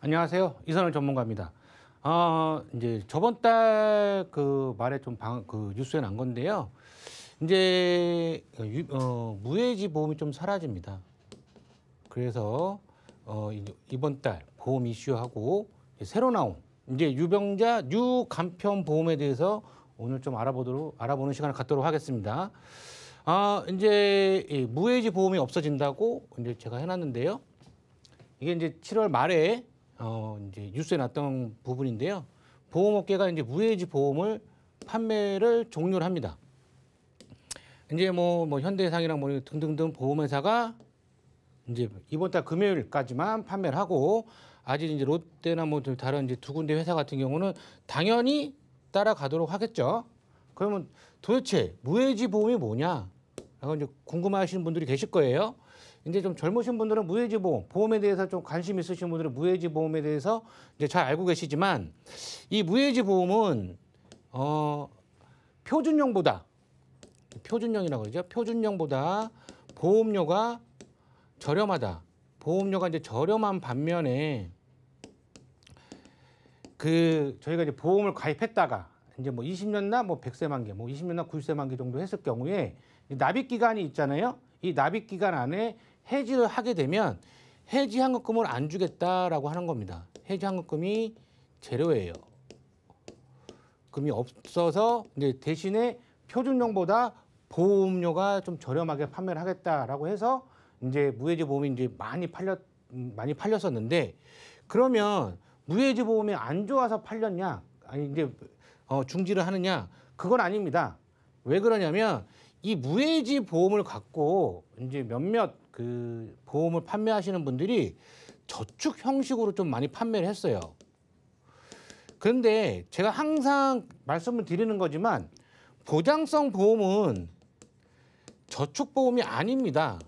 안녕하세요. 이선을 전문가입니다. 이제 저번 달 그 말에 좀 뉴스에 난 건데요. 이제 무해지 보험이 좀 사라집니다. 그래서 이번 달 보험 이슈하고 새로 나온 이제 유병자 유간편 보험에 대해서 오늘 좀 알아보는 시간을 갖도록 하겠습니다. 이제 이 무해지 보험이 없어진다고 이제 제가 해놨는데요. 이게 이제 7월 말에 이제 뉴스에 났던 부분인데요. 보험업계가 이제 무해지 보험을 판매를 종료를 합니다. 이제 뭐 현대해상이랑 뭐 등등등 보험회사가 이제 이번 달 금요일까지만 판매를 하고, 아직 이제 롯데나 뭐 다른 이제 두 군데 회사 같은 경우는 당연히 따라가도록 하겠죠. 그러면 도대체 무해지 보험이 뭐냐? 라고 이제 궁금해하시는 분들이 계실 거예요. 이제 좀 젊으신 분들은 무해지 보험에 대해서 좀 관심 있으신 분들은 무해지 보험에 대해서 이제 잘 알고 계시지만, 이 무해지 보험은 표준형이라고 그러죠. 표준형보다 보험료가 저렴하다. 보험료가 이제 저렴한 반면에 저희가 이제 보험을 가입했다가 이제 뭐 20년나 뭐 100세 만기, 뭐 20년나 90세 만기 정도 했을 경우에 납입 기간이 있잖아요. 이 납입 기간 안에 해지를 하게 되면 해지 환급금을 안 주겠다라고 하는 겁니다. 해지 환급금이 제로예요. 금이 없어서 이제 대신에 표준형보다 보험료가 좀 저렴하게 판매를 하겠다라고 해서 이제 무해지 보험이 이제 많이 팔렸었는데, 그러면 무해지 보험이 안 좋아서 팔렸냐? 아니 이제 중지를 하느냐? 그건 아닙니다. 왜 그러냐면 이 무해지 보험을 갖고 이제 몇몇 그 보험을 판매하시는 분들이 저축 형식으로 좀 많이 판매를 했어요. 그런데 제가 항상 말씀을 드리는 거지만 보장성 보험은 저축 보험이 아닙니다.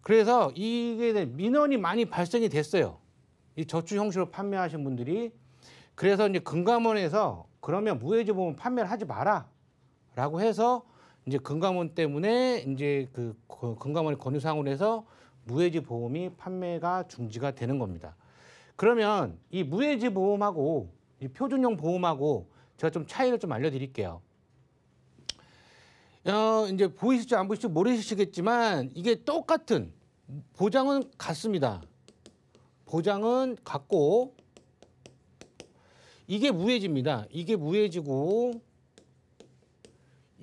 그래서 이게 민원이 많이 발생이 됐어요. 이 저축 형식으로 판매하신 분들이. 그래서 이제 금감원에서 그러면 무해지 보험 판매를 하지 마라 라고 해서 이제 금감원 때문에 이제 그 금감원의 권유사항으로 해서 무해지 보험이 판매가 중지가 되는 겁니다. 그러면 이 무해지 보험하고 이 표준형 보험하고 제가 좀 차이를 좀 알려드릴게요. 이제 보이실지 안 보이실지 모르시겠지만 이게 똑같은 보장은 같습니다. 보장은 같고 이게 무해지입니다. 이게 무해지고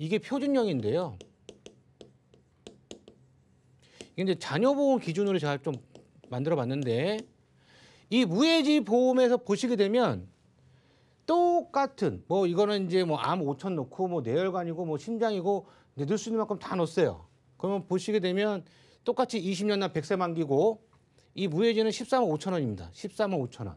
이게 표준형인데요. 이게 이제 자녀보험 기준으로 제가 좀 만들어 봤는데, 이 무해지 보험에서 보시게 되면 똑같은 뭐 이거는 이제 뭐 암 5천 넣고 뭐 뇌혈관이고 뭐 심장이고 넣을 수 있는 만큼 다 넣었어요. 그러면 보시게 되면 똑같이 20년나 100세 만기고, 이 무해지는 13억 5천 원입니다. 13억 5천 원.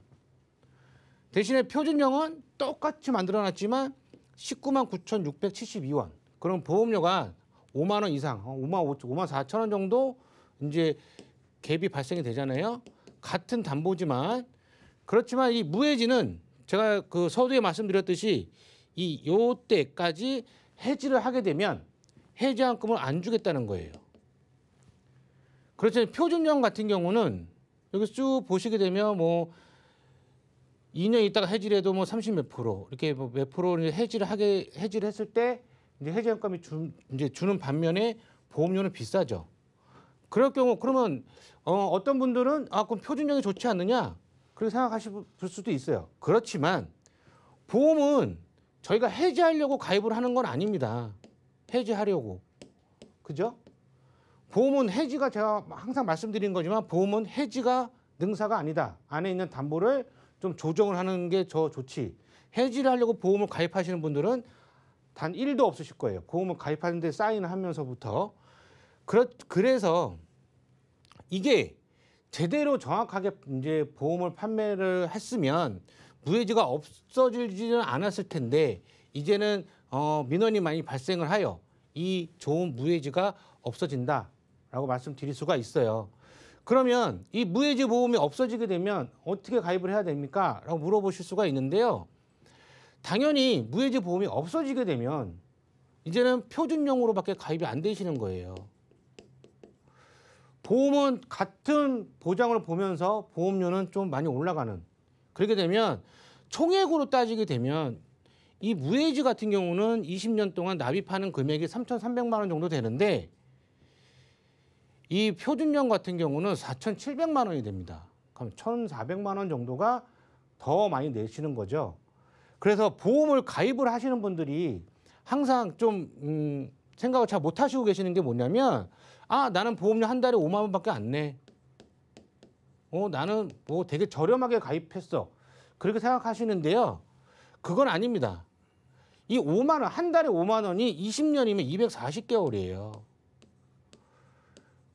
대신에 표준형은 똑같이 만들어놨지만 19만 9,672원. 그럼 보험료가 5만 원 이상, 5만 4천 원 정도 이제 갭이 발생이 되잖아요. 같은 담보지만. 그렇지만 이 무해지는 제가 그 서두에 말씀드렸듯이 요때까지 해지를 하게 되면 해지환급을 안 주겠다는 거예요. 그렇지만 표준형 같은 경우는 여기 쭉 보시게 되면 뭐 2년 있다가 해지를 해도 뭐 30 몇 프로 이렇게 뭐 몇 프로 해지를 했을 때 이제 해지환급이 이제 주는 반면에 보험료는 비싸죠. 그럴 경우 그러면 어떤 분들은 그럼 표준형이 좋지 않느냐 그렇게 생각하실 수도 있어요. 그렇지만 보험은 저희가 해지하려고 가입을 하는 건 아닙니다. 해지하려고. 그죠? 보험은 해지가 제가 항상 말씀드리는 거지만 보험은 해지가 능사가 아니다. 안에 있는 담보를 좀 조정을 하는 게 좋지. 해지를 하려고 보험을 가입하시는 분들은 단 1도 없으실 거예요. 보험을 가입하는데 사인을 하면서부터. 그래서 이게 제대로 정확하게 이제 보험을 판매를 했으면 무해지가 없어지지는 않았을 텐데, 이제는 민원이 많이 발생을 하여 이 좋은 무해지가 없어진다라고 말씀드릴 수가 있어요. 그러면 이 무해지 보험이 없어지게 되면 어떻게 가입을 해야 됩니까? 라고 물어보실 수가 있는데요. 당연히 무해지 보험이 없어지게 되면 이제는 표준형으로밖에 가입이 안 되시는 거예요. 보험은 같은 보장을 보면서 보험료는 좀 많이 올라가는. 그렇게 되면 총액으로 따지게 되면 이 무해지 같은 경우는 20년 동안 납입하는 금액이 3,300만 원 정도 되는데 이 표준형 같은 경우는 4,700만 원이 됩니다. 그럼 1,400만 원 정도가 더 많이 내시는 거죠. 그래서 보험을 가입을 하시는 분들이 항상 좀 생각을 잘 못 하시고 계시는 게 뭐냐면 아, 나는 보험료 한 달에 5만 원밖에 안 내. 나는 뭐 되게 저렴하게 가입했어. 그렇게 생각하시는데요. 그건 아닙니다. 이 5만 원, 한 달에 5만 원이 20년이면 240개월이에요.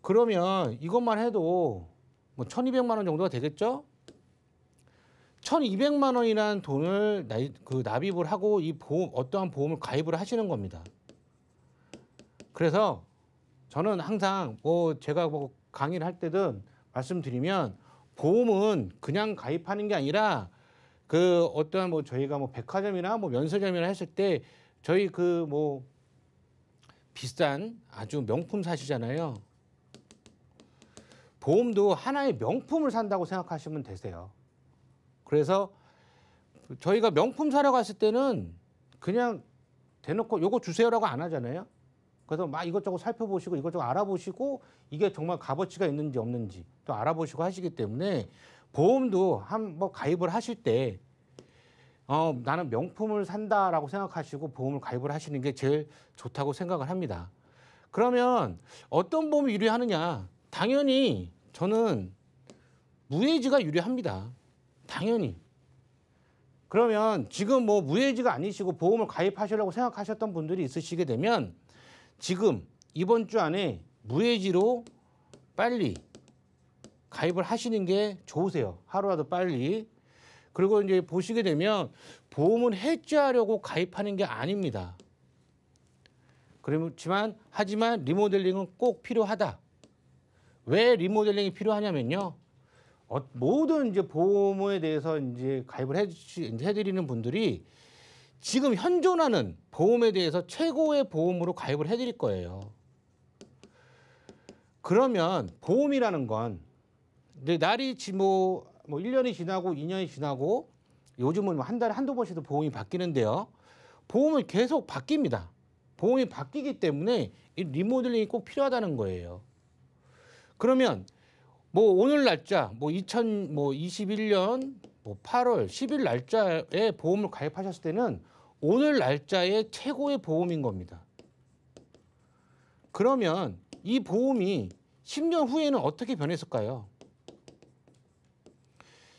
그러면 이것만 해도 뭐 1,200만 원 정도가 되겠죠? 1,200만 원이라는 돈을 납입을 하고 이 보험, 어떠한 보험을 가입을 하시는 겁니다. 그래서 저는 항상 뭐 제가 뭐 강의를 할 때든 말씀드리면 보험은 그냥 가입하는 게 아니라 그 어떠한 뭐 저희가 뭐 백화점이나 뭐 면세점이나 했을 때 저희 그 뭐 비싼 아주 명품 사시잖아요. 보험도 하나의 명품을 산다고 생각하시면 되세요. 그래서 저희가 명품 사러 갔을 때는 그냥 대놓고 요거 주세요라고 안 하잖아요. 그래서 막 이것저것 살펴보시고 이것저것 알아보시고 이게 정말 값어치가 있는지 없는지 또 알아보시고 하시기 때문에 보험도 뭐 가입을 하실 때 나는 명품을 산다라고 생각하시고 보험을 가입을 하시는 게 제일 좋다고 생각을 합니다. 그러면 어떤 보험이 유리하느냐? 당연히 저는 무해지가 유리합니다. 당연히. 그러면 지금 뭐 무해지가 아니시고 보험을 가입하시려고 생각하셨던 분들이 있으시게 되면 지금 이번 주 안에 무해지로 빨리 가입을 하시는 게 좋으세요. 하루라도 빨리. 그리고 이제 보시게 되면 보험은 해지하려고 가입하는 게 아닙니다. 그렇지만 하지만 리모델링은 꼭 필요하다. 왜 리모델링이 필요하냐면요. 모든 이제 보험에 대해서 이제 가입을 해드리는 분들이 지금 현존하는 보험에 대해서 최고의 보험으로 가입을 해드릴 거예요. 그러면 보험이라는 건 이제 날이 뭐 1년이 지나고 2년이 지나고 요즘은 한 달에 한두 번씩도 보험이 바뀌는데요. 보험은 계속 바뀝니다. 보험이 바뀌기 때문에 이 리모델링이 꼭 필요하다는 거예요. 그러면 뭐 오늘 날짜 뭐 2021년 뭐 8월 10일 날짜에 보험을 가입하셨을 때는 오늘 날짜의 최고의 보험인 겁니다. 그러면 이 보험이 10년 후에는 어떻게 변했을까요?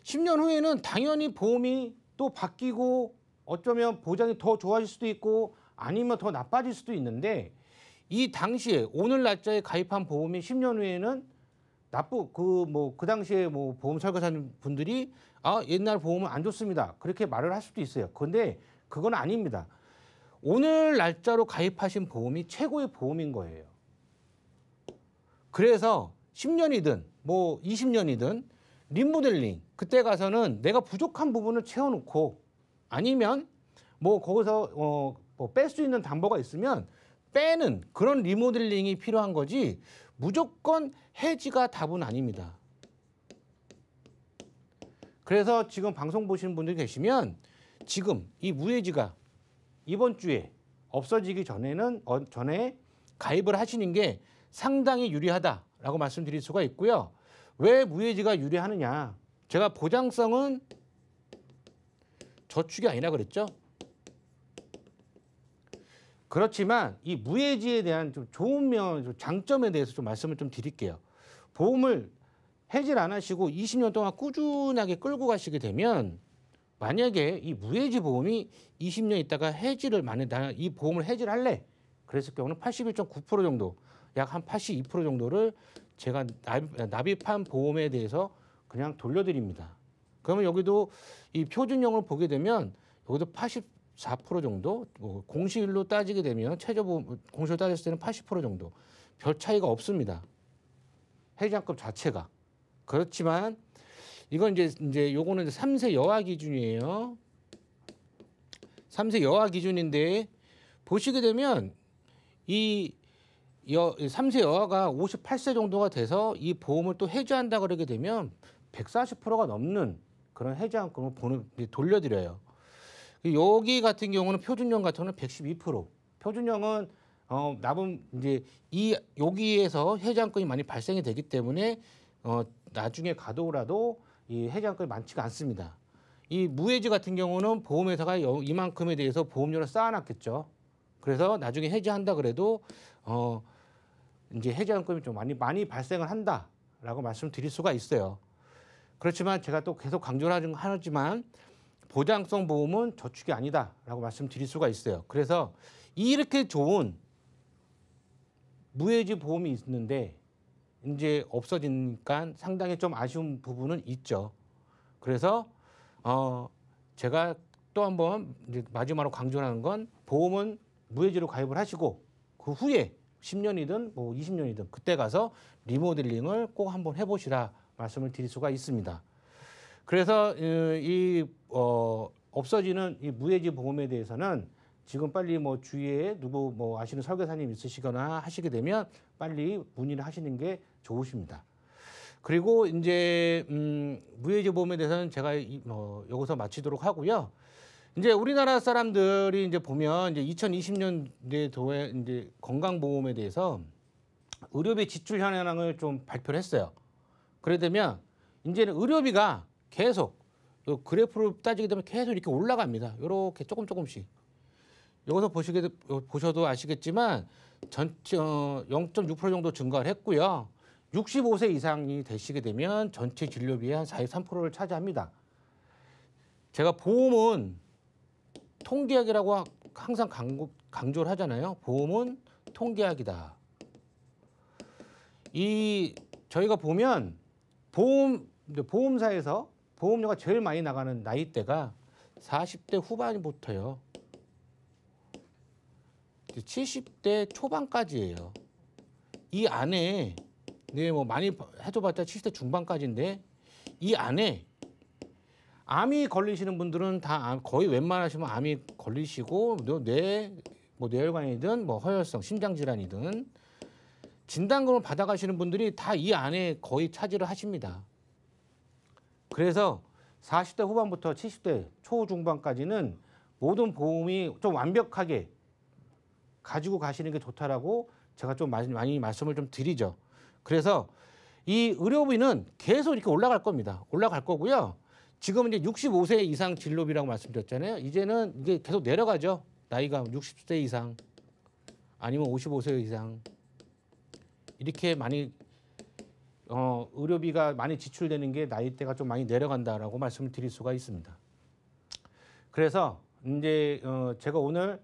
10년 후에는 당연히 보험이 또 바뀌고 어쩌면 보장이 더 좋아질 수도 있고 아니면 더 나빠질 수도 있는데 이 당시에 오늘 날짜에 가입한 보험이 10년 후에는 그 당시에 뭐 보험 설계사님 분들이 옛날 보험은 안 좋습니다. 그렇게 말을 할 수도 있어요. 그런데 그건 아닙니다. 오늘 날짜로 가입하신 보험이 최고의 보험인 거예요. 그래서 10년이든 뭐 20년이든 리모델링 그때 가서는 내가 부족한 부분을 채워놓고 아니면 뭐 거기서 뭐 뺄 수 있는 담보가 있으면 빼는 그런 리모델링이 필요한 거지 무조건 해지가 답은 아닙니다. 그래서 지금 방송 보시는 분들이 계시면 지금 이 무해지가 이번 주에 없어지기 전에 가입을 하시는 게 상당히 유리하다라고 말씀드릴 수가 있고요. 왜 무해지가 유리하느냐? 제가 보장성은 저축이 아니라 그랬죠. 그렇지만 이 무해지에 대한 좀 좋은 장점에 대해서 좀 말씀을 좀 드릴게요. 보험을 해지를 안 하시고 20년 동안 꾸준하게 끌고 가시게 되면 만약에 이 무해지 보험이 20년 있다가 만약에 이 보험을 해지를 할래 그랬을 경우는 81.9% 정도 약 한 82% 정도를 제가 납입한 보험에 대해서 그냥 돌려드립니다. 그러면 여기도 이 표준형을 보게 되면 여기도 84% 정도 공시일로 따지게 되면 최저보험 공시로 따졌을 때는 80% 정도 별 차이가 없습니다. 해지환급 자체가. 그렇지만 이건 이제 요거는 3세 여하 기준이에요. 3세 여하 기준인데 보시게 되면 이 3세 여아가 58세 정도가 돼서 이 보험을 또 해지한다 그러게 되면 140%가 넘는 그런 해지한금을 돌려드려요. 여기 같은 경우는 표준형 같은 경우는 112%. 표준형은 납은 이제 여기에서 해지한금이 많이 발생이 되기 때문에 나중에 가더라도 이 해지한금이 많지가 않습니다. 이 무해지 같은 경우는 보험회사가 이만큼에 대해서 보험료를 쌓아놨겠죠. 그래서 나중에 해지한다 그래도 이제 해지한금이 좀 많이 발생을 한다라고 말씀드릴 수가 있어요. 그렇지만 제가 또 계속 강조를 하지만 보장성 보험은 저축이 아니다라고 말씀드릴 수가 있어요. 그래서 이렇게 좋은 무해지 보험이 있는데 이제 없어지니까 상당히 좀 아쉬운 부분은 있죠. 그래서 제가 또 한번 이제 마지막으로 강조하는 건 보험은 무해지로 가입을 하시고 그 후에 10년이든 뭐 20년이든 그때 가서 리모델링을 꼭 한번 해보시라 말씀을 드릴 수가 있습니다. 그래서 없어지는 이 무해지 보험에 대해서는 지금 빨리 뭐 주위에 누구 뭐 아시는 설계사님 있으시거나 하시게 되면 빨리 문의를 하시는 게 좋으십니다. 그리고 이제 무해지 보험에 대해서는 제가 여기서 마치도록 하고요. 이제 우리나라 사람들이 이제 보면 이제 2020년도에 이제 건강보험에 대해서 의료비 지출 현황을 좀 발표를 했어요. 그래 되면 이제는 의료비가 계속 그래프를 따지게 되면 계속 이렇게 올라갑니다. 이렇게 조금씩. 여기서 보셔도 아시겠지만 전체 0.6% 정도 증가를 했고요. 65세 이상이 되시게 되면 전체 진료비의 한 43%를 차지합니다. 제가 보험은 통계학이라고 항상 강조를 하잖아요. 보험은 통계학이다. 저희가 보면 보험사에서 보험료가 제일 많이 나가는 나이대가 40대 후반부터요. 70대 초반까지예요. 이 안에 뭐 많이 해줘봤자 70대 중반까지인데 이 안에 암이 걸리시는 분들은 다 거의 웬만하시면 암이 걸리시고 뇌혈관이든 뭐 허혈성 심장질환이든 진단금을 받아가시는 분들이 다 이 안에 거의 차지를 하십니다. 그래서 40대 후반부터 70대 초중반까지는 모든 보험이 좀 완벽하게 가지고 가시는 게 좋다라고 제가 좀 많이 말씀을 좀 드리죠. 그래서 이 의료비는 계속 이렇게 올라갈 겁니다. 올라갈 거고요. 지금은 이제 65세 이상 진료비라고 말씀드렸잖아요. 이제는 이게 계속 내려가죠. 나이가 60세 이상 아니면 55세 이상 이렇게 많이 의료비가 많이 지출되는 게 나이대가 좀 많이 내려간다라고 말씀을 드릴 수가 있습니다. 그래서 이제 제가 오늘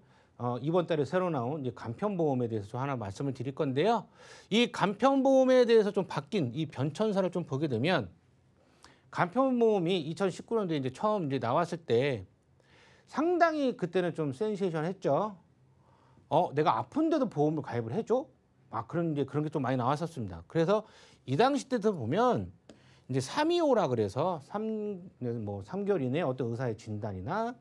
이번 달에 새로 나온 이제 간편보험에 대해서 좀 하나 말씀을 드릴 건데요. 이 간편보험에 대해서 좀 바뀐 이 변천사를 좀 보게 되면 간편보험이 2019년도에 이제 처음 이제 나왔을 때 상당히 그때는 좀 센세이션했죠. 내가 아픈데도 보험을 가입을 해줘? 그런 게 좀 많이 나왔었습니다. 그래서 이 당시 때도 보면 이제 325라 그래서 3개월 이내에 어떤 의사의 진단이나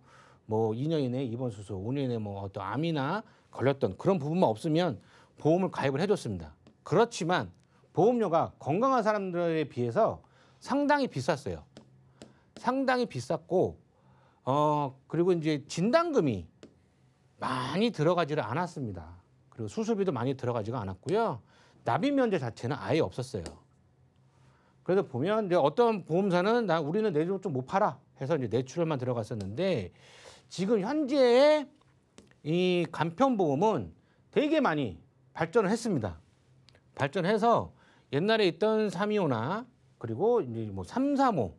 뭐 2년 이내에 입원 수술, 5년 이내에 뭐 어떤 암이나 걸렸던 그런 부분만 없으면 보험을 가입을 해줬습니다. 그렇지만 보험료가 건강한 사람들에 비해서 상당히 비쌌어요. 상당히 비쌌고 그리고 이제 진단금이 많이 들어가지를 않았습니다. 그리고 수술비도 많이 들어가지가 않았고요. 납입 면제 자체는 아예 없었어요. 그래서 보면 이제 어떤 보험사는 우리는 내주를 좀 못 팔아 해서 이제 내추럴만 들어갔었는데 지금 현재의 이 간편보험은 되게 많이 발전을 했습니다. 발전해서 옛날에 있던 325나 그리고 이제 뭐 335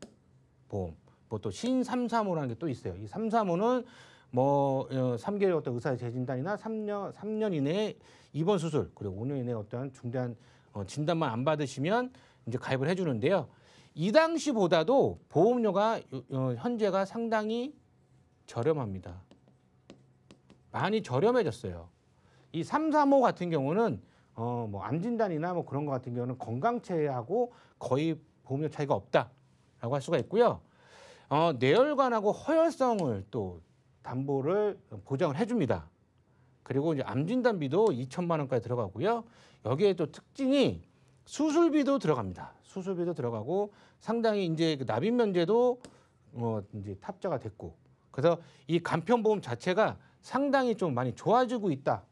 보험, 뭐 또 신335라는 게 또 있어요. 이 335는 뭐 3개월 어떤 의사의 재진단이나 3년 이내에 입원 수술 그리고 5년 이내에 어떤 중대한 진단만 안 받으시면 이제 가입을 해주는데요. 이 당시보다도 보험료가 현재가 상당히 저렴합니다. 많이 저렴해졌어요. 이 335 같은 경우는 뭐 암 진단이나 뭐 그런 거 같은 경우는 건강체하고 거의 보험료 차이가 없다라고 할 수가 있고요. 뇌혈관하고 허혈성을 또 담보를 보장을 해줍니다. 그리고 이제 암 진단비도 2천만 원까지 들어가고요. 여기에 또 특징이 수술비도 들어갑니다. 수술비도 들어가고 상당히 이제 그 납입 면제도 이제 탑재가 됐고, 그래서 이 간편보험 자체가 상당히 좀 많이 좋아지고 있다.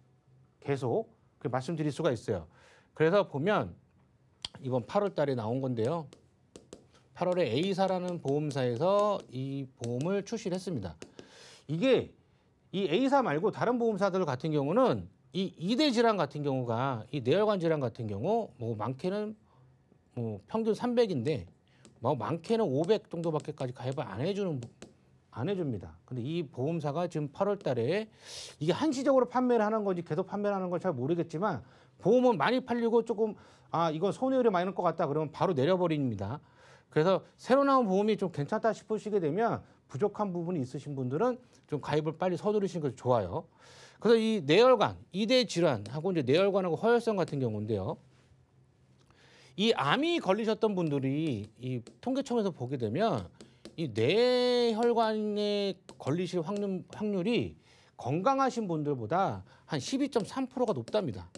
계속 그 말씀드릴 수가 있어요. 그래서 보면 이번 8월 달에 나온 건데요. 8월에 A사라는 보험사에서 이 보험을 출시를 했습니다. 이게 이 A사 말고 다른 보험사들 같은 경우는 이 2대 질환 같은 경우가 이 뇌혈관 질환 같은 경우 뭐 많게는 뭐 평균 300인데 뭐 많게는 500 정도밖에까지 가입을 안 해줍니다. 근데 이 보험사가 지금 8월 달에 이게 한시적으로 판매를 하는 건지 계속 판매를 하는 건지 잘 모르겠지만 보험은 많이 팔리고 조금 이건 손해율이 많이 날 것 같다 그러면 바로 내려버립니다. 그래서 새로 나온 보험이 좀 괜찮다 싶으시게 되면 부족한 부분이 있으신 분들은 좀 가입을 빨리 서두르시는 것이 좋아요. 그래서 이 뇌혈관, 2대 질환하고 이제 뇌혈관하고 허혈성 같은 경우인데요. 이 암이 걸리셨던 분들이 이 통계청에서 보게 되면 이 뇌혈관에 걸리실 확률이 건강하신 분들보다 한 12.3%가 높답니다.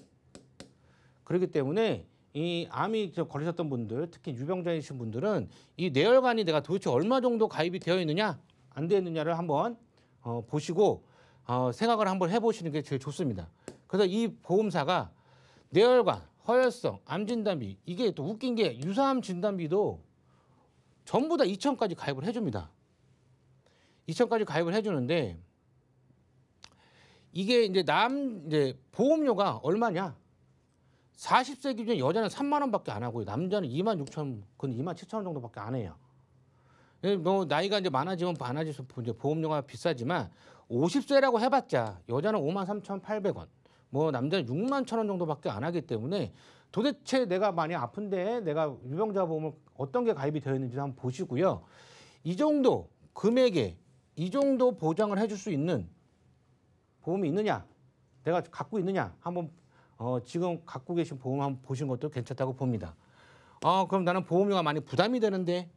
그렇기 때문에 이 암이 걸리셨던 분들, 특히 유병자이신 분들은 이 뇌혈관이 내가 도대체 얼마 정도 가입이 되어 있느냐, 안 되어 있느냐를 한번 보시고 생각을 한번 해보시는 게 제일 좋습니다. 그래서 이 보험사가 뇌혈관, 허혈성, 암 진단비, 이게 또 웃긴 게 유사암 진단비도 전부 다 2천까지 가입을 해줍니다. 2천까지 가입을 해주는데 이게 이제 보험료가 얼마냐? 40세 기준 여자는 3만 원밖에 안 하고요. 남자는 2만 6천, 그건 2만 7천 원 정도밖에 안 해요. 뭐 나이가 이제 많아지면 이제 보험료가 비싸지만 50세라고 해봤자 여자는 5만 3,800원, 뭐 남자는 6만 1천 원 정도밖에 안 하기 때문에 도대체 내가 많이 아픈데 내가 유병자 보험을 어떤 게 가입이 되어 있는지 한번 보시고요. 이 정도 금액에 이 정도 보장을 해줄 수 있는 보험이 있느냐, 내가 갖고 있느냐 한번 지금 갖고 계신 보험 한번 보시는 것도 괜찮다고 봅니다. 그럼 나는 보험료가 많이 부담이 되는데,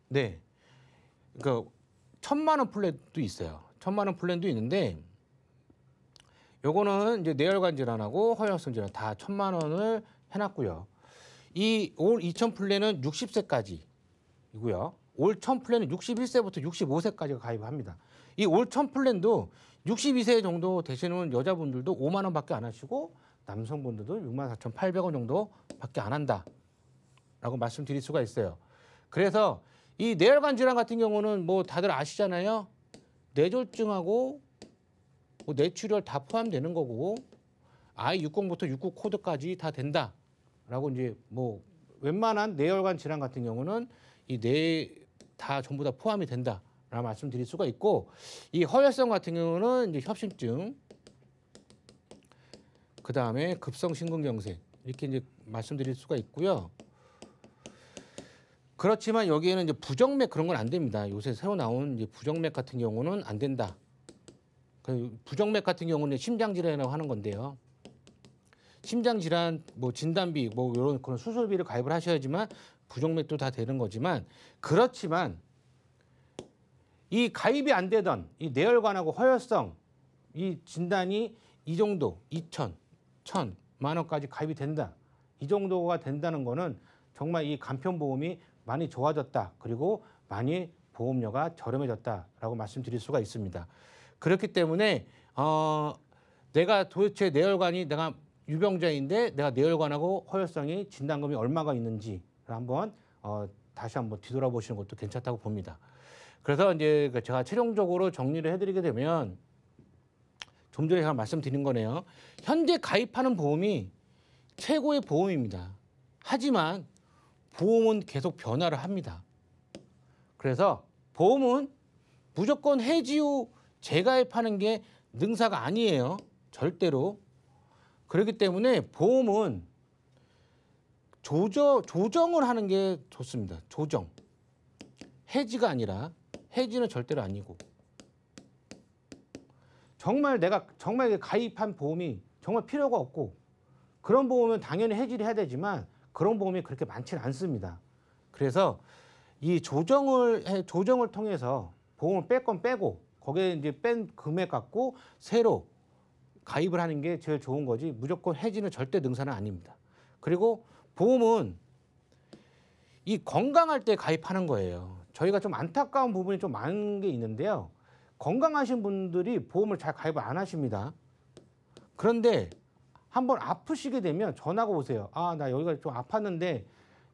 네, 그 1,000만 원 플랜도 있어요. 1,000만 원 플랜도 있는데, 요거는 이제 뇌혈관 질환하고 허혈성 질환 다 1,000만 원을 해놨고요. 이 올 2천 플랜은 60세까지이고요. 올 1,000 플랜은 61세부터 65세까지가 가입합니다. 이 올 1,000 플랜도 62세 정도 되시는 여자분들도 5만 원밖에 안 하시고 남성분들도 6만 4,800원 정도밖에 안 한다라고 말씀드릴 수가 있어요. 그래서 이 뇌혈관 질환 같은 경우는 뭐 다들 아시잖아요. 뇌졸중하고 뭐 뇌출혈 다 포함되는 거고 I60부터 69 코드까지 다 된다라고 이제 뭐 웬만한 뇌혈관 질환 같은 경우는 이 뇌 다 전부 다 포함이 된다라고 말씀드릴 수가 있고, 이 허혈성 같은 경우는 이제 협심증, 그 다음에 급성 심근경색 이렇게 이제 말씀드릴 수가 있고요. 그렇지만 여기에는 이제 부정맥 그런 건 안 됩니다. 요새 새로 나온 이제 부정맥 같은 경우는 안 된다. 그 부정맥 같은 경우는 심장 질환이라고 하는 건데요. 심장 질환 뭐 진단비 뭐 이런 그런 수술비를 가입을 하셔야지만 부정맥도 다 되는 거지만, 그렇지만 이 가입이 안 되던 이 뇌혈관하고 허혈성 이 진단이 이 정도 2,1,000만 원까지 가입이 된다. 이 정도가 된다는 거는 정말 이 간편보험이 많이 좋아졌다. 그리고 많이 보험료가 저렴해졌다라고 말씀드릴 수가 있습니다. 그렇기 때문에 내가 도대체 뇌혈관이 내가 유병자인데 내가 뇌혈관하고 허혈성이 진단금이 얼마가 있는지 한번 다시 한번 뒤돌아보시는 것도 괜찮다고 봅니다. 그래서 이제 제가 최종적으로 정리를 해드리게 되면 좀 전에 제가 말씀드린 거네요. 현재 가입하는 보험이 최고의 보험입니다. 하지만 보험은 계속 변화를 합니다. 그래서 보험은 무조건 해지 후 재가입하는 게 능사가 아니에요. 절대로. 그렇기 때문에 보험은 조정을 하는 게 좋습니다. 조정. 해지가 아니라, 해지는 절대로 아니고. 정말 내가 정말 가입한 보험이 정말 필요가 없고 그런 보험은 당연히 해지를 해야 되지만 그런 보험이 그렇게 많지는 않습니다. 그래서 이 조정을 통해서 보험을 뺄 건 빼고 거기에 이제 뺀 금액 갖고 새로 가입을 하는 게 제일 좋은 거지 무조건 해지는 절대 능사는 아닙니다. 그리고 보험은 이 건강할 때 가입하는 거예요. 저희가 좀 안타까운 부분이 좀 많은 게 있는데요. 건강하신 분들이 보험을 잘 가입을 안 하십니다. 그런데 한번 아프시게 되면 전화가 오세요. 아, 나 여기가 좀 아팠는데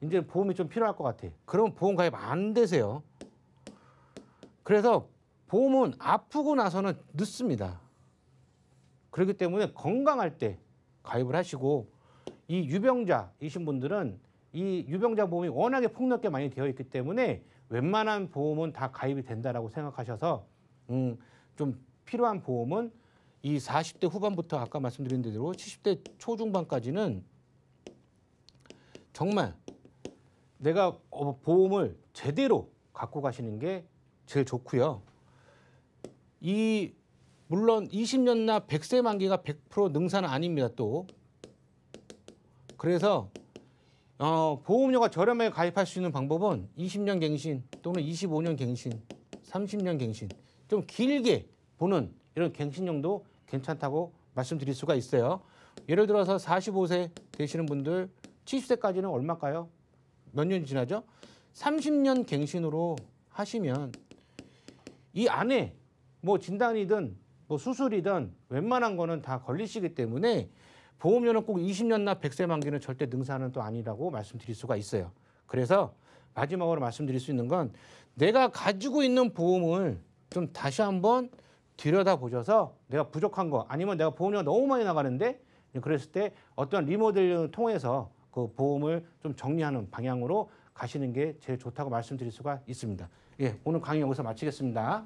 이제 보험이 좀 필요할 것 같아. 그럼 보험 가입 안 되세요. 그래서 보험은 아프고 나서는 늦습니다. 그렇기 때문에 건강할 때 가입을 하시고, 이 유병자이신 분들은 이 유병자 보험이 워낙에 폭넓게 많이 되어 있기 때문에 웬만한 보험은 다 가입이 된다라고 생각하셔서 좀 필요한 보험은 이 40대 후반부터 아까 말씀드린 대로 70대 초중반까지는 정말 내가 보험을 제대로 갖고 가시는 게 제일 좋고요. 물론 20년나 100세 만기가 100% 능사는 아닙니다. 또 그래서 보험료가 저렴하게 가입할 수 있는 방법은 20년 갱신 또는 25년 갱신, 30년 갱신, 좀 길게 보는 이런 갱신용도 괜찮다고 말씀드릴 수가 있어요. 예를 들어서 45세 되시는 분들 70세까지는 얼마일까요? 몇 년이 지나죠? 30년 갱신으로 하시면 이 안에 뭐 진단이든 뭐 수술이든 웬만한 거는 다 걸리시기 때문에 보험료는 꼭 20년나 100세 만기는 절대 능사는 또 아니라고 말씀드릴 수가 있어요. 그래서 마지막으로 말씀드릴 수 있는 건 내가 가지고 있는 보험을 좀 다시 한번 들여다보셔서 내가 부족한 거 아니면 내가 보험료가 너무 많이 나가는데 그랬을 때 어떤 리모델링을 통해서 그 보험을 좀 정리하는 방향으로 가시는 게 제일 좋다고 말씀드릴 수가 있습니다. 예, 오늘 강의 여기서 마치겠습니다.